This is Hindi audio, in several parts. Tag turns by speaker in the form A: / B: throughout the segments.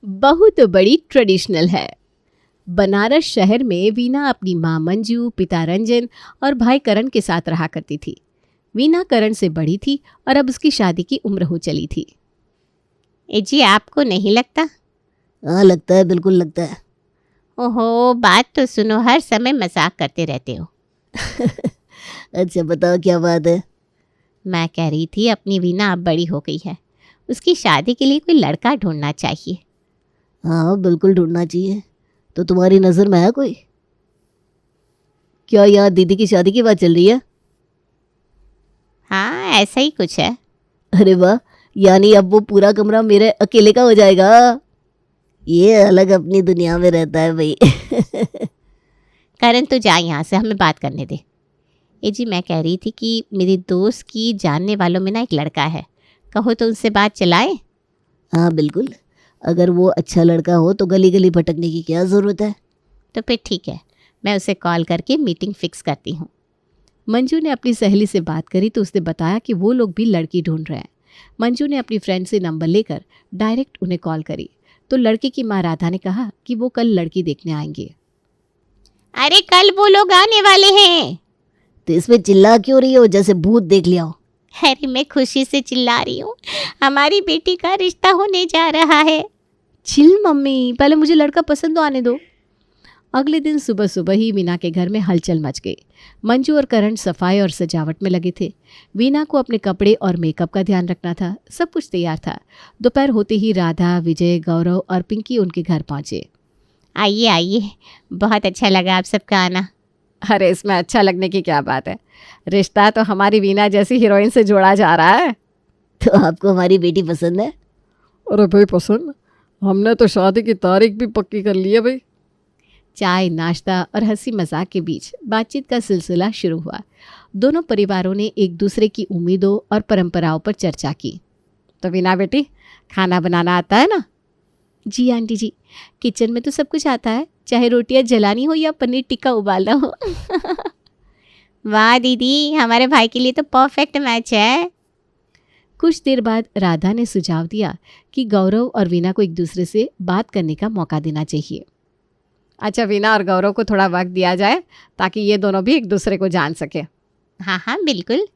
A: बहुत बड़ी ट्रेडिशनल है। बनारस शहर में वीना अपनी माँ मंजू, पिता रंजन और भाई करण के साथ रहा करती थी। वीना करण से बड़ी थी और अब उसकी शादी की उम्र हो चली थी।
B: जी आपको नहीं लगता?
C: हाँ लगता है, बिल्कुल लगता है।
B: ओहो, बात तो सुनो, हर समय मजाक करते रहते हो।
C: अच्छा बताओ क्या बात है।
B: मैं कह रही थी अपनी वीना अब बड़ी हो गई है, उसकी शादी के लिए कोई लड़का ढूंढना चाहिए।
C: हाँ बिल्कुल ढूंढना चाहिए। तो तुम्हारी नज़र में है कोई? क्या यहाँ दीदी की शादी की बात चल रही है?
B: हाँ ऐसा ही कुछ है।
C: अरे वाह, यानी अब वो पूरा कमरा मेरे अकेले का हो जाएगा। ये अलग अपनी दुनिया में रहता है भाई।
B: करण तो जा यहाँ से, हमें बात करने दे। जी मैं कह रही थी कि मेरी दोस्त की जानने वालों में ना एक लड़का है, कहो तो उनसे बात चलाए।
C: हाँ बिल्कुल, अगर वो अच्छा लड़का हो तो गली गली भटकने की क्या ज़रूरत है।
B: तो फिर ठीक है, मैं उसे कॉल करके मीटिंग फिक्स करती हूँ।
A: मंजू ने अपनी सहेली से बात करी तो उसने बताया कि वो लोग भी लड़की ढूंढ रहे हैं। मंजू ने अपनी फ्रेंड से नंबर लेकर डायरेक्ट उन्हें कॉल करी तो लड़के की माँ राधा ने कहा कि वो कल लड़की देखने आएंगे।
B: अरे कल वो लोग आने वाले हैं।
C: तो इसमें चिल्ला क्यों रही हो जैसे भूत देख लिया हो?
B: अरे मैं खुशी से चिल्ला रही हूँ, हमारी बेटी का रिश्ता होने जा रहा है।
A: चिल मम्मी, पहले मुझे लड़का पसंद तो आने दो। अगले दिन सुबह सुबह ही वीना के घर में हलचल मच गई। मंजू और करण सफाई और सजावट में लगे थे। वीना को अपने कपड़े और मेकअप का ध्यान रखना था। सब कुछ तैयार था। दोपहर होते ही राधा, विजय, गौरव और पिंकी उनके घर पहुंचे।
B: आइए आइए, बहुत अच्छा लगा आप सबका आना।
A: अरे इसमें अच्छा लगने की क्या बात है, रिश्ता तो हमारी वीना जैसी हीरोइन से जोड़ा जा रहा है।
C: तो आपको हमारी बेटी पसंद है?
D: अरे भाई पसंद, हमने तो शादी की तारीख भी पक्की कर ली है भाई।
A: चाय, नाश्ता और हंसी मजाक के बीच बातचीत का सिलसिला शुरू हुआ। दोनों परिवारों ने एक दूसरे की उम्मीदों और परंपराओं पर चर्चा की।
D: तो वीना बेटी, खाना बनाना आता है ना?
A: जी आंटी जी, किचन में तो सब कुछ आता है, चाहे रोटियां जलानी हो या पनीर टिक्का उबालना हो।
B: वाह दीदी, हमारे भाई के लिए तो परफेक्ट मैच है।
A: कुछ देर बाद राधा ने सुझाव दिया कि गौरव और वीना को एक दूसरे से बात करने का मौका देना चाहिए।
D: अच्छा, वीना और गौरव को थोड़ा वक्त दिया जाए ताकि ये दोनों भी एक दूसरे को जान सके।
B: हाँ हाँ बिल्कुल।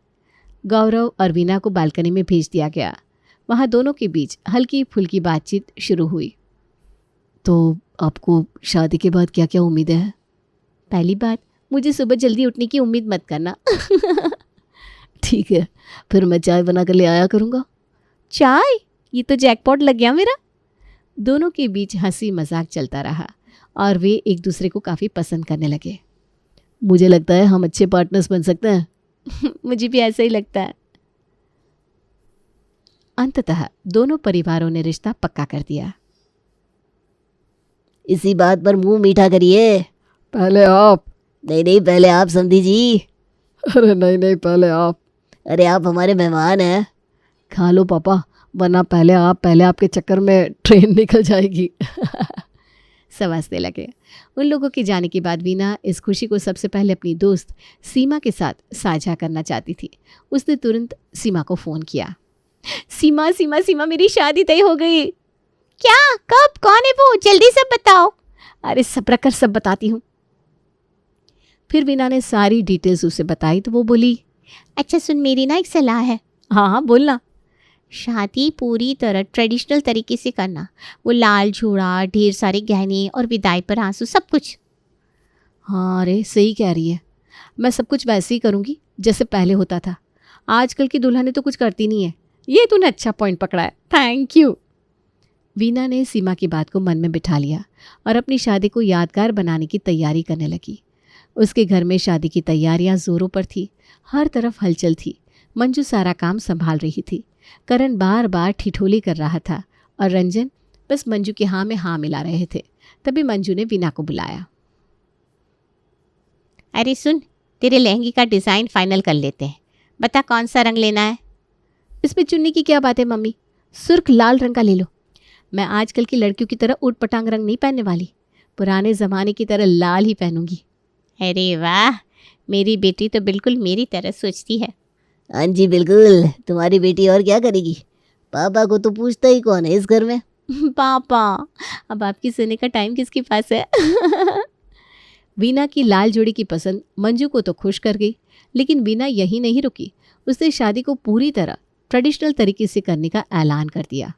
A: गौरव और वीना को बालकनी में भेज दिया गया। वहाँ दोनों के बीच हल्की फुल्की बातचीत शुरू हुई।
C: तो आपको शादी के बाद क्या क्या उम्मीदें हैं?
A: पहली बात, मुझे सुबह जल्दी उठने की उम्मीद मत करना।
C: ठीक है, फिर मैं चाय बना कर ले आया करूँगा।
A: चाय? ये तो जैकपॉट लग गया मेरा। दोनों के बीच हंसी मजाक चलता रहा और वे एक दूसरे को काफ़ी पसंद करने लगे।
C: मुझे लगता है हम अच्छे पार्टनर्स बन सकते हैं।
A: मुझे भी ऐसा ही लगता है। अंततः दोनों परिवारों ने रिश्ता पक्का कर दिया।
C: इसी बात पर मुंह मीठा करिए।
D: पहले आप।
C: नहीं पहले आप समधी जी।
D: अरे नहीं पहले आप।
C: अरे आप हमारे मेहमान हैं।
D: खा लो पापा, वरना पहले आपके चक्कर में ट्रेन निकल जाएगी।
A: सब हंसने लगे। उन लोगों के जाने के बाद वीना इस खुशी को सबसे पहले अपनी दोस्त सीमा के साथ साझा करना चाहती थी। उसने तुरंत सीमा को फ़ोन किया। सीमा सीमा सीमा, मेरी शादी तय हो गई।
B: क्या? कब? कौन है वो? जल्दी सब बताओ।
A: अरे सब्र कर, सब बताती हूँ। फिर वीना ने सारी डिटेल्स उसे बताई तो वो बोली,
B: अच्छा सुन, मेरी ना एक सलाह है।
A: हाँ बोलना।
B: शादी पूरी तरह ट्रेडिशनल तरीके से करना। वो लाल झोड़ा, ढेर सारे गहने और विदाई पर आंसू, सब कुछ।
A: हाँ अरे सही कह रही है, मैं सब कुछ वैसे ही करूँगी जैसे पहले होता था। आजकल की दुल्हनें तो कुछ करती नहीं है। ये तूने अच्छा पॉइंट पकड़ा है, थैंक यू। वीना ने सीमा की बात को मन में बिठा लिया और अपनी शादी को यादगार बनाने की तैयारी करने लगी। उसके घर में शादी की तैयारियां जोरों पर थी। हर तरफ हलचल थी। मंजू सारा काम संभाल रही थी। करण बार बार ठिठोली कर रहा था और रंजन बस मंजू की हाँ में हाँ मिला रहे थे। तभी मंजू ने वीना को बुलाया।
B: अरे सुन, तेरे लहंगे का डिज़ाइन फाइनल कर लेते हैं। बता कौन सा रंग लेना है?
A: इसमें चुन्नी की क्या बात है मम्मी, सुर्ख लाल रंग का ले लो। मैं आजकल की लड़कियों की तरह ऊट पटांग रंग नहीं पहनने वाली, पुराने ज़माने की तरह लाल ही पहनूंगी।
B: अरे वाह, मेरी बेटी तो बिल्कुल मेरी तरह सोचती है।
C: हाँ जी बिल्कुल, तुम्हारी बेटी और क्या करेगी? पापा को तो पूछता ही कौन है इस घर में।
B: पापा, अब आपकी सुनने का टाइम किसके पास है?
A: वीना की लाल जोड़ी की पसंद मंजू को तो खुश कर गई, लेकिन वीना यही नहीं रुकी। उसने शादी को पूरी तरह ट्रेडिशनल तरीके से करने का ऐलान कर दिया।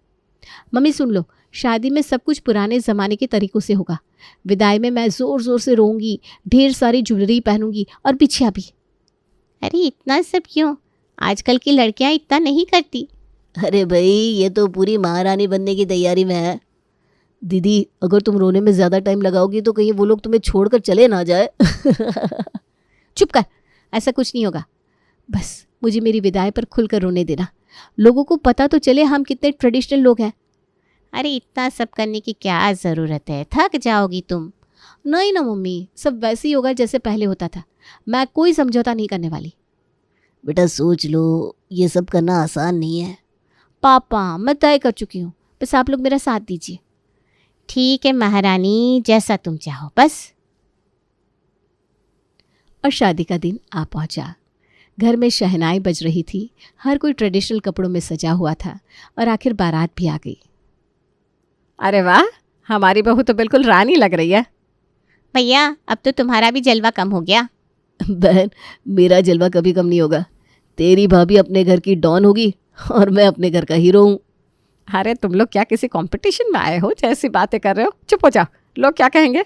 A: मम्मी सुन लो, शादी में सब कुछ पुराने ज़माने के तरीक़ों से होगा। विदाई में मैं ज़ोर ज़ोर से रोऊंगी, ढेर सारी ज्वेलरी पहनूंगी और बिछिया भी।
B: अरे इतना सब क्यों? आजकल की लड़कियां इतना नहीं करती।
C: अरे भाई, ये तो पूरी महारानी बनने की तैयारी में है। दीदी, अगर तुम रोने में ज़्यादा टाइम लगाओगी तो कहीं वो लोग तुम्हें छोड़कर चले ना जाए।
A: चुप कर, ऐसा कुछ नहीं होगा। बस मुझे मेरी विदाई पर खुलकर रोने देना, लोगों को पता तो चले हम कितने ट्रेडिशनल लोग हैं।
B: अरे इतना सब करने की क्या ज़रूरत है? थक जाओगी तुम।
A: नहीं ना मम्मी, सब वैसे ही होगा जैसे पहले होता था। मैं कोई समझौता नहीं करने वाली।
C: बेटा सोच लो, ये सब करना आसान नहीं है।
A: पापा, मैं तय कर चुकी हूँ, बस आप लोग मेरा साथ दीजिए।
B: ठीक है महारानी, जैसा तुम चाहो बस।
A: और शादी का दिन आ पहुंचा। घर में शहनाई बज रही थी, हर कोई ट्रेडिशनल कपड़ों में सजा हुआ था और आखिर बारात भी आ गई।
D: अरे वाह, हमारी बहू तो बिल्कुल रानी लग रही है।
B: भैया, अब तो तुम्हारा भी जलवा कम हो गया।
C: बहन, मेरा जलवा कभी कम नहीं होगा। तेरी भाभी अपने घर की डॉन होगी और मैं अपने घर का हीरो हूँ।
D: अरे तुम लोग क्या किसी कंपटीशन में आए हो? जैसी बातें कर रहे हो, चुप हो जाओ, लोग क्या कहेंगे।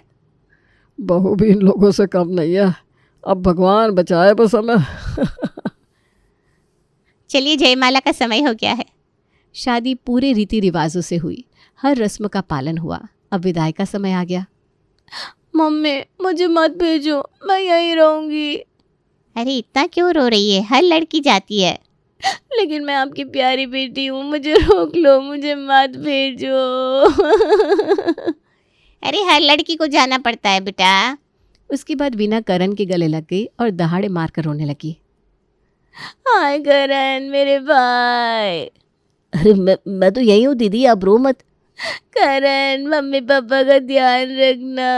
E: बहू भी इन लोगों से कम नहीं है। अब भगवान बचाए बस हमें।
B: चलिए, जयमाला का समय हो गया है।
A: शादी पूरे रीति रिवाजों से हुई, हर रस्म का पालन हुआ। अब विदाई का समय आ गया।
C: मम्मी, मुझे मत भेजो, मैं यहीं रहूँगी।
B: अरे इतना क्यों रो रही है? हर लड़की जाती है।
C: लेकिन मैं आपकी प्यारी बेटी हूँ, मुझे रोक लो, मुझे मत भेजो।
B: अरे हर लड़की को जाना पड़ता है बेटा।
A: उसके बाद वीना करण के गले लग गई और दहाड़े मारकर रोने लगी।
C: हाय करण, मेरे भाई। अरे मैं तो यही हूँ दीदी, आप रो मत। करण, मम्मी पापा का ध्यान रखना।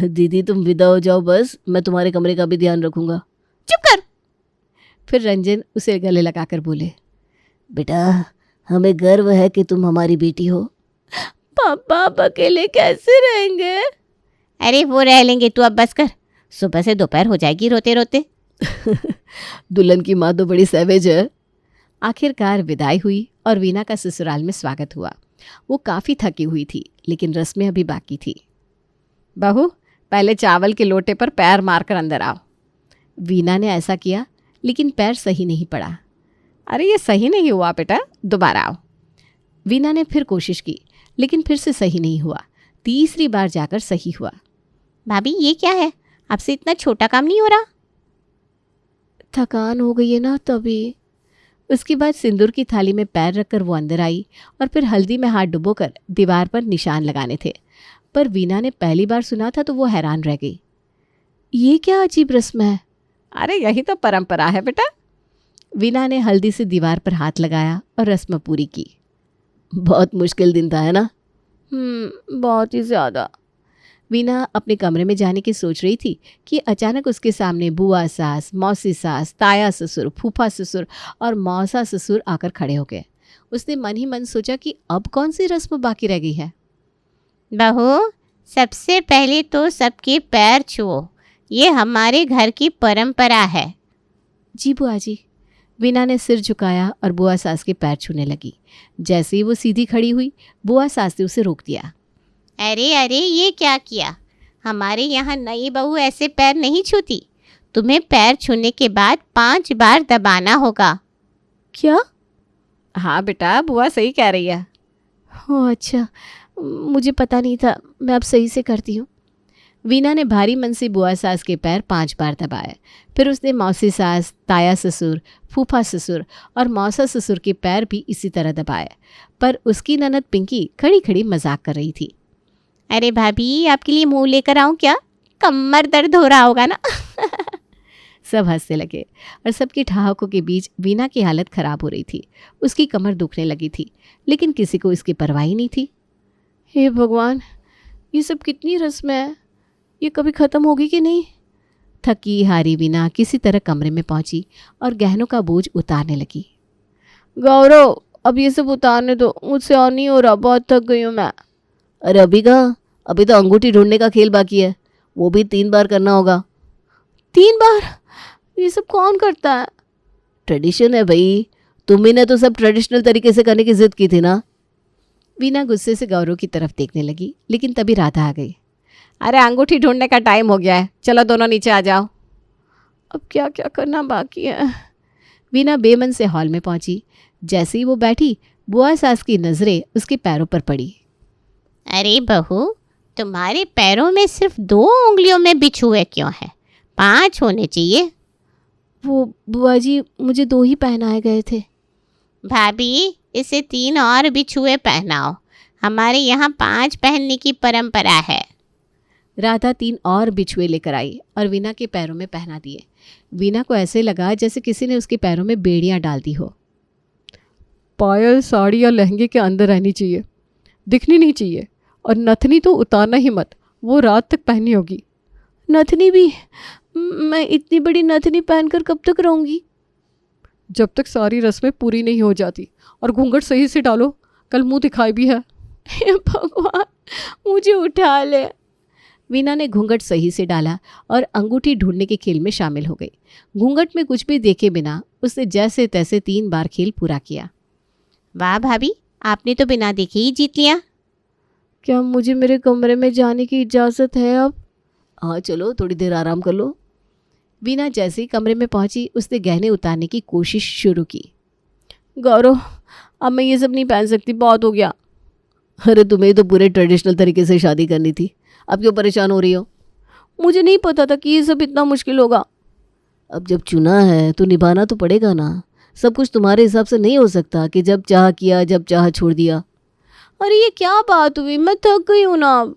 C: दीदी तुम विदा हो जाओ, बस मैं तुम्हारे कमरे का भी ध्यान रखूंगा।
A: चुप कर। फिर रंजन उसे गले लगाकर बोले,
C: बेटा हमें गर्व है कि तुम हमारी बेटी हो। पापा आप अकेले कैसे रहेंगे?
B: अरे वो रह लेंगे, तू अब बस कर। सुबह से दोपहर हो जाएगी रोते रोते।
C: दुल्हन की माँ तो बड़ी सैवेज है।
A: आखिरकार विदाई हुई और वीना का ससुराल में स्वागत हुआ। वो काफ़ी थकी हुई थी, लेकिन रस्में अभी बाकी थी।
D: बहू, पहले चावल के लोटे पर पैर मारकर अंदर आओ।
A: वीना ने ऐसा किया, लेकिन पैर सही नहीं पड़ा।
D: अरे ये सही नहीं हुआ बेटा, दोबारा आओ।
A: वीना ने फिर कोशिश की, लेकिन फिर से सही नहीं हुआ। तीसरी बार जाकर सही हुआ।
B: भाभी ये क्या है? आपसे इतना छोटा काम नहीं हो रहा?
A: थकान हो गई है ना, तभी। उसके बाद सिंदूर की थाली में पैर रखकर वो अंदर आई और फिर हल्दी में हाथ डुबोकर दीवार पर निशान लगाने थे। पर वीना ने पहली बार सुना था तो वो हैरान रह गई। ये क्या अजीब रस्म है?
D: अरे यही तो परंपरा है बेटा।
A: वीना ने हल्दी से दीवार पर हाथ लगाया और रस्म पूरी की।
C: बहुत मुश्किल दिन था, है ना?
A: बहुत ही ज़्यादा। वीना अपने कमरे में जाने की सोच रही थी कि अचानक उसके सामने बुआ सास, मौसी सास, ताया ससुर, फूफा ससुर और मौसा ससुर आकर खड़े हो गए। उसने मन ही मन सोचा कि अब कौन सी रस्म बाकी रह गई है।
B: बहू, सबसे पहले तो सबके पैर छुओ, ये हमारे घर की परंपरा है।
A: जी बुआ जी। वीना ने सिर झुकाया और बुआ सास के पैर छूने लगी। जैसे ही वो सीधी खड़ी हुई, बुआ सास ने उसे रोक दिया।
B: अरे अरे, ये क्या किया? हमारे यहाँ नई बहू ऐसे पैर नहीं छूती। तुम्हें पैर छूने के बाद 5 बार दबाना होगा।
A: क्या?
D: हाँ बेटा, बुआ सही कह रही है।
A: ओह अच्छा, मुझे पता नहीं था, मैं अब सही से करती हूँ। वीना ने भारी मन से बुआ सास के पैर 5 बार दबाए। फिर उसने मौसी सास, ताया ससुर, फूफा ससुर और मौसा ससुर के पैर भी इसी तरह दबाए। पर उसकी ननद पिंकी खड़ी खड़ी मजाक कर रही थी।
B: अरे भाभी, आपके लिए मुंह लेकर आऊँ क्या? कमर दर्द हो रहा होगा ना।
A: सब हंसने लगे और सबकी ठहाकों के बीच वीना की हालत खराब हो रही थी। उसकी कमर दुखने लगी थी, लेकिन किसी को इसकी परवाह ही नहीं थी। हे भगवान, ये सब कितनी रस्म है, ये कभी ख़त्म होगी कि नहीं? थकी हारी वीना किसी तरह कमरे में पहुंची और गहनों का बोझ उतारने लगी।
E: गौरव,
C: अब ये सब उतारने दो, मुझसे और नहीं हो रहा, बहुत थक गई हूँ मैं। अरे अभी कहाँ, अभी तो अंगूठी ढूंढने का खेल बाकी है, वो भी 3 बार करना होगा। 3 बार? ये सब कौन करता है? ट्रेडिशन है भाई, तुम्ही ने तो सब ट्रेडिशनल तरीके से करने की जिद की थी ना।
A: वीना गुस्से से गौरव की तरफ देखने लगी, लेकिन तभी राधा आ गई। अरे अंगूठी ढूंढने का टाइम हो गया है, चलो दोनों नीचे आ जाओ।
C: अब क्या क्या करना बाकी है?
A: वीना बेमन से हॉल में पहुंची। जैसे ही वो बैठी, बुआ सास की नजरें उसके पैरों पर पड़ी।
B: अरे बहू, तुम्हारे पैरों में सिर्फ 2 उंगलियों में बिछुए क्यों है? 5 होने चाहिए।
C: वो बुआ जी, मुझे 2 ही पहनाए गए थे।
B: भाभी, इसे 3 और बिछुए पहनाओ, हमारे यहाँ 5 पहनने की परंपरा है।
A: राधा 3 और बिछुए लेकर आई और वीना के पैरों में पहना दिए। वीना को ऐसे लगा जैसे किसी ने उसके पैरों में बेड़ियां डाल दी हो।
E: पायल साड़ी या लहंगे के अंदर रहनी चाहिए, दिखनी नहीं चाहिए, और नथनी तो उतारना ही मत, वो रात तक पहनी होगी।
C: नथनी भी? मैं इतनी बड़ी नथनी पहनकर कब तक रहूंगी?
E: जब तक सारी रस्में पूरी नहीं हो जाती। और घूंघट सही से डालो, कल मुंह दिखाई भी है।
C: हे भगवान, मुझे उठा ले।
A: वीना ने घूंघट सही से डाला और अंगूठी ढूंढने के खेल में शामिल हो गई। घूंघट में कुछ भी देखे बिना उसने जैसे तैसे 3 बार खेल पूरा किया।
B: वाह भाभी, आपने तो बिना देखे ही जीत लिया।
C: क्या मुझे मेरे कमरे में जाने की इजाज़त है अब? हाँ चलो, थोड़ी देर आराम कर लो।
A: वीना जैसे ही कमरे में पहुंची, उसने गहने उतारने की कोशिश शुरू की।
C: गौरव, अब मैं ये सब नहीं पहन सकती, बहुत हो गया।
A: अरे तुम्हें तो पूरे ट्रेडिशनल तरीके से शादी करनी थी, अब क्यों परेशान हो रही हो?
C: मुझे नहीं पता था कि ये सब इतना मुश्किल होगा।
A: अब जब चुना है तो निभाना तो पड़ेगा ना। सब कुछ तुम्हारे हिसाब से नहीं हो सकता कि जब चाह किया, जब चाह छोड़ दिया।
C: अरे ये क्या बात हुई, मैं थक गई हूँ ना अब।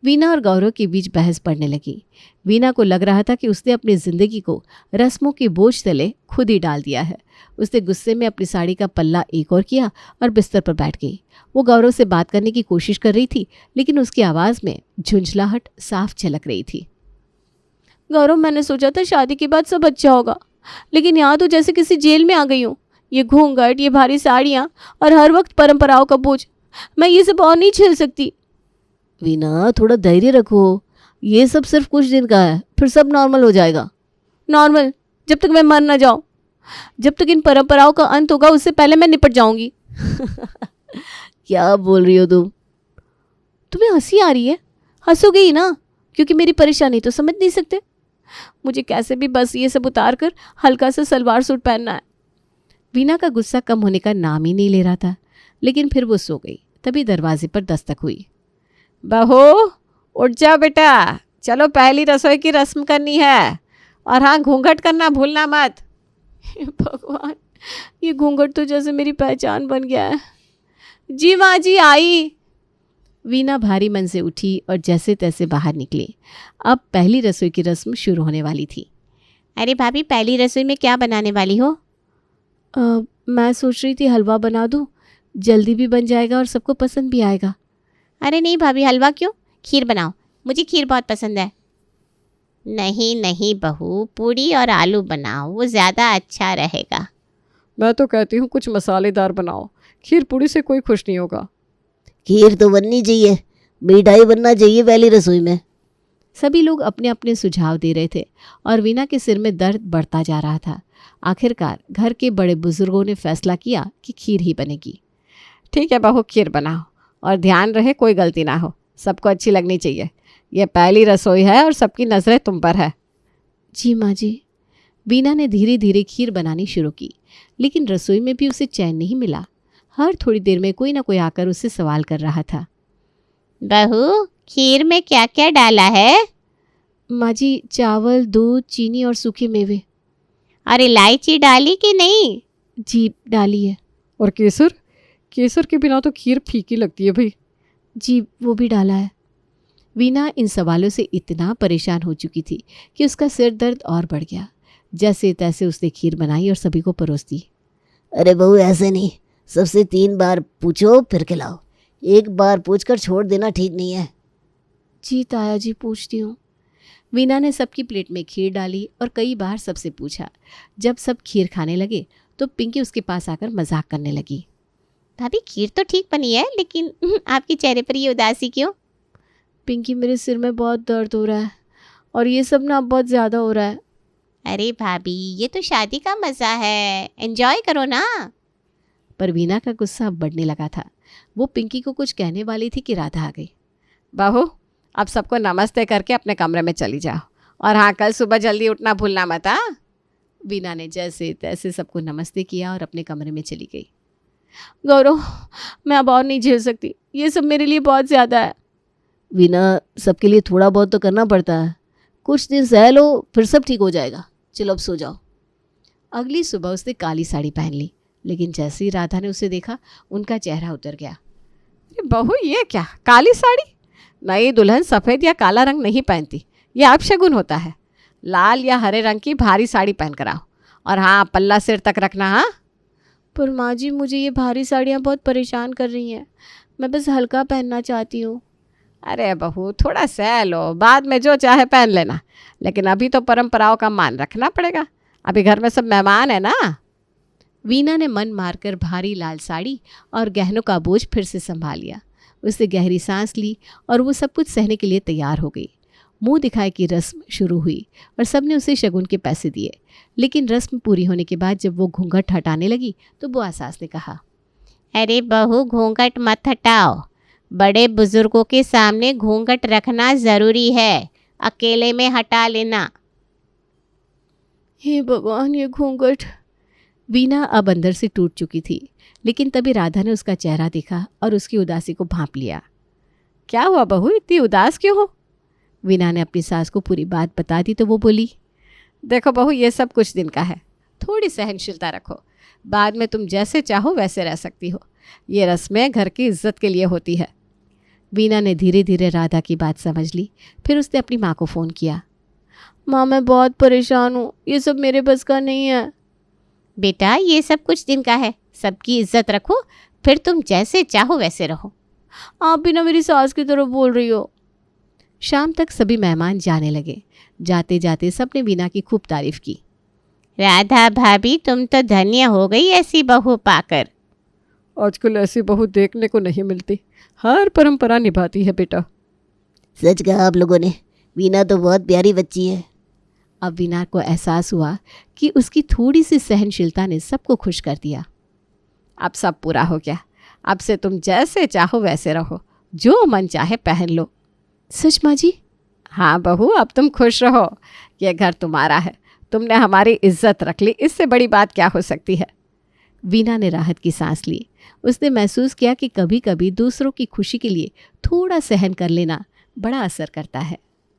A: वीना और गौरव के बीच बहस पड़ने लगी। वीना को लग रहा था कि उसने अपनी जिंदगी को रस्मों के बोझ तले खुद ही डाल दिया है। उसने गुस्से में अपनी साड़ी का पल्ला एक और किया और बिस्तर पर बैठ गई। वो गौरव से बात करने की कोशिश कर रही थी, लेकिन उसकी आवाज़ में झुंझलाहट साफ झलक रही थी।
C: गौरव, मैंने सोचा था शादी के बाद सब अच्छा होगा, लेकिन यहाँ तो जैसे किसी जेल में आ गई हूँ। ये घूंघट, ये भारी साड़ियाँ और हर वक्त परंपराओं का बोझ, मैं ये सब और नहीं झेल सकती।
A: वीना, थोड़ा धैर्य रखो, ये सब सिर्फ कुछ दिन का है, फिर सब नॉर्मल हो जाएगा।
C: नॉर्मल? जब तक मैं मर ना जाऊँ, जब तक इन परंपराओं का अंत होगा, उससे पहले मैं निपट जाऊंगी।
A: क्या बोल रही हो तुम?
C: तुम्हें हंसी आ रही है? हंसोगे ही ना, क्योंकि मेरी परेशानी तो समझ नहीं सकते। मुझे कैसे भी बस ये सब उतार कर हल्का सा सलवार सूट पहनना है।
A: वीना का गुस्सा कम होने का नाम ही नहीं ले रहा था, लेकिन फिर वो सो गई। तभी दरवाजे पर दस्तक हुई।
D: बहू, उठ जाओ बेटा, चलो पहली रसोई की रस्म करनी है, और हाँ, घूंघट करना भूलना मत।
C: भगवान, ये घूंघट तो जैसे मेरी पहचान बन गया है। जी माँ जी, आई।
A: वीना भारी मन से उठी और जैसे तैसे बाहर निकली। अब पहली रसोई की रस्म शुरू होने वाली थी।
B: अरे भाभी, पहली रसोई में क्या बनाने वाली हो?
C: मैं सोच रही थी हलवा बना दूँ, जल्दी भी बन जाएगा और सबको पसंद भी आएगा।
B: अरे नहीं भाभी, हलवा क्यों, खीर बनाओ, मुझे खीर बहुत पसंद है। नहीं नहीं बहू, पूड़ी और आलू बनाओ, वो ज़्यादा अच्छा रहेगा।
E: मैं तो कहती हूँ कुछ मसालेदार बनाओ, खीर पूड़ी से कोई खुश नहीं होगा।
C: खीर तो बननी चाहिए, मिठाई बनना चाहिए पहली रसोई में।
A: सभी लोग अपने अपने सुझाव दे रहे थे और वीना के सिर में दर्द बढ़ता जा रहा था। आखिरकार घर के बड़े बुजुर्गों ने फैसला किया कि खीर ही बनेगी।
D: ठीक है बहू, खीर बनाओ, और ध्यान रहे कोई गलती ना हो, सबको अच्छी लगनी चाहिए। ये पहली रसोई है और सबकी नज़रें तुम पर है।
C: जी माँ जी।
A: वीना ने धीरे धीरे खीर बनानी शुरू की, लेकिन रसोई में भी उसे चैन नहीं मिला। हर थोड़ी देर में कोई ना कोई आकर उससे सवाल कर रहा था।
B: बहू, खीर में क्या क्या डाला है?
C: माँ जी, चावल, दूध, चीनी और सूखे मेवे।
B: और इलायची डाली कि नहीं?
C: जी, डाली है।
E: और केसर? केसर के बिना तो खीर फीकी लगती है भाई।
C: जी, वो भी डाला है।
A: वीना इन सवालों से इतना परेशान हो चुकी थी कि उसका सिर दर्द और बढ़ गया। जैसे तैसे उसने खीर बनाई और सभी को परोस दी।
C: अरे बहू, ऐसे नहीं, सबसे 3 बार पूछो फिर खिलाओ। एक बार पूछकर छोड़ देना ठीक नहीं है। जी ताया जी, पूछती हूँ।
A: वीना ने सबकी प्लेट में खीर डाली और कई बार सबसे पूछा। जब सब खीर खाने लगे तो पिंकी उसके पास आकर मजाक करने लगी।
B: भाभी खीर तो ठीक बनी है, लेकिन आपके चेहरे पर ये उदासी क्यों?
C: पिंकी, मेरे सिर में बहुत दर्द हो रहा है और ये सब ना अब बहुत ज़्यादा हो रहा है।
B: अरे भाभी, ये तो शादी का मज़ा है, एंजॉय करो ना।
A: पर वीना का गुस्सा अब बढ़ने लगा था। वो पिंकी को कुछ कहने वाली थी कि राधा आ गई।
D: बहू, अब सबको नमस्ते करके अपने कमरे में चली जाओ, और हाँ, कल सुबह जल्दी उठना भूलना मत। हाँ,
A: वीना ने जैसे तैसे सबको नमस्ते किया और अपने कमरे में चली गई।
C: गौरव, मैं अब और नहीं झेल सकती, ये सब मेरे लिए बहुत ज़्यादा है।
E: वीना, सबके लिए थोड़ा बहुत तो करना पड़ता है। कुछ दिन सह लो, फिर सब ठीक हो जाएगा। चलो अब सो जाओ।
A: अगली सुबह उसने काली साड़ी पहन ली, लेकिन जैसे ही राधा ने उसे देखा, उनका चेहरा उतर गया।
D: अरे बहू, ये क्या काली साड़ी? नई दुल्हन सफ़ेद या काला रंग नहीं पहनती, ये अपशगुन होता है। लाल या हरे रंग की भारी साड़ी पहन कर आओ, और हाँ, पल्ला सिर तक रखना। हाँ,
C: पर माँ जी, मुझे ये भारी साड़ियाँ बहुत परेशान कर रही हैं। मैं बस हल्का पहनना चाहती हूँ।
D: अरे बहू, थोड़ा सह लो, बाद में जो चाहे पहन लेना, लेकिन अभी तो परंपराओं का मान रखना पड़ेगा। अभी घर में सब मेहमान है ना।
A: वीना ने मन मारकर भारी लाल साड़ी और गहनों का बोझ फिर से संभाल लिया। उसने गहरी सांस ली और वो सब कुछ सहने के लिए तैयार हो गई। मुंह दिखाए की रस्म शुरू हुई और सबने उसे शगुन के पैसे दिए। लेकिन रस्म पूरी होने के बाद जब वो घूंघट हटाने लगी तो बुआ सास ने कहा,
B: अरे बहू, घूंघट मत हटाओ। बड़े बुजुर्गों के सामने घूंघट रखना ज़रूरी है, अकेले में हटा लेना।
C: हे भगवान, ये घूंघट।
A: वीना अब अंदर से टूट चुकी थी, लेकिन तभी राधा ने उसका चेहरा देखा और उसकी उदासी को भांप लिया।
D: क्या हुआ बहू, इतनी उदास क्यों हो?
A: वीना ने अपनी सास को पूरी बात बता दी तो वो बोली,
D: देखो बहू, ये सब कुछ दिन का है, थोड़ी सहनशीलता रखो। बाद में तुम जैसे चाहो वैसे रह सकती हो। ये रस्में घर की इज्जत के लिए होती है।
A: वीना ने धीरे धीरे राधा की बात समझ ली। फिर उसने अपनी माँ को फ़ोन किया।
C: माँ, मैं बहुत परेशान हूँ, ये सब मेरे बस का नहीं है।
B: बेटा, ये सब कुछ दिन का है, सबकी इज्जत रखो, फिर तुम जैसे चाहो वैसे रहो।
C: आप भी ना मेरी सास की तरफ बोल रही हो।
A: शाम तक सभी मेहमान जाने लगे। जाते जाते सबने वीना की खूब तारीफ की।
B: राधा भाभी, तुम तो धन्य हो गई ऐसी बहू पाकर।
E: आजकल ऐसी बहू देखने को नहीं मिलती, हर परंपरा निभाती है बेटा।
F: सच कहा आप लोगों ने, वीना तो बहुत प्यारी बच्ची है।
A: अब वीना को एहसास हुआ कि उसकी थोड़ी सी सहनशीलता ने सबको खुश कर दिया।
D: अब सब पूरा हो गया, अब से तुम जैसे चाहो वैसे रहो, जो मन चाहे पहन लो।
A: सच माँ जी?
D: हाँ बहू, अब तुम खुश रहो, ये घर तुम्हारा है, तुमने हमारी इज्जत रख ली, इससे बड़ी बात क्या हो सकती है।
A: वीना ने राहत की सांस ली। उसने महसूस किया कि कभी कभी दूसरों की खुशी के लिए थोड़ा सहन कर लेना बड़ा असर करता है।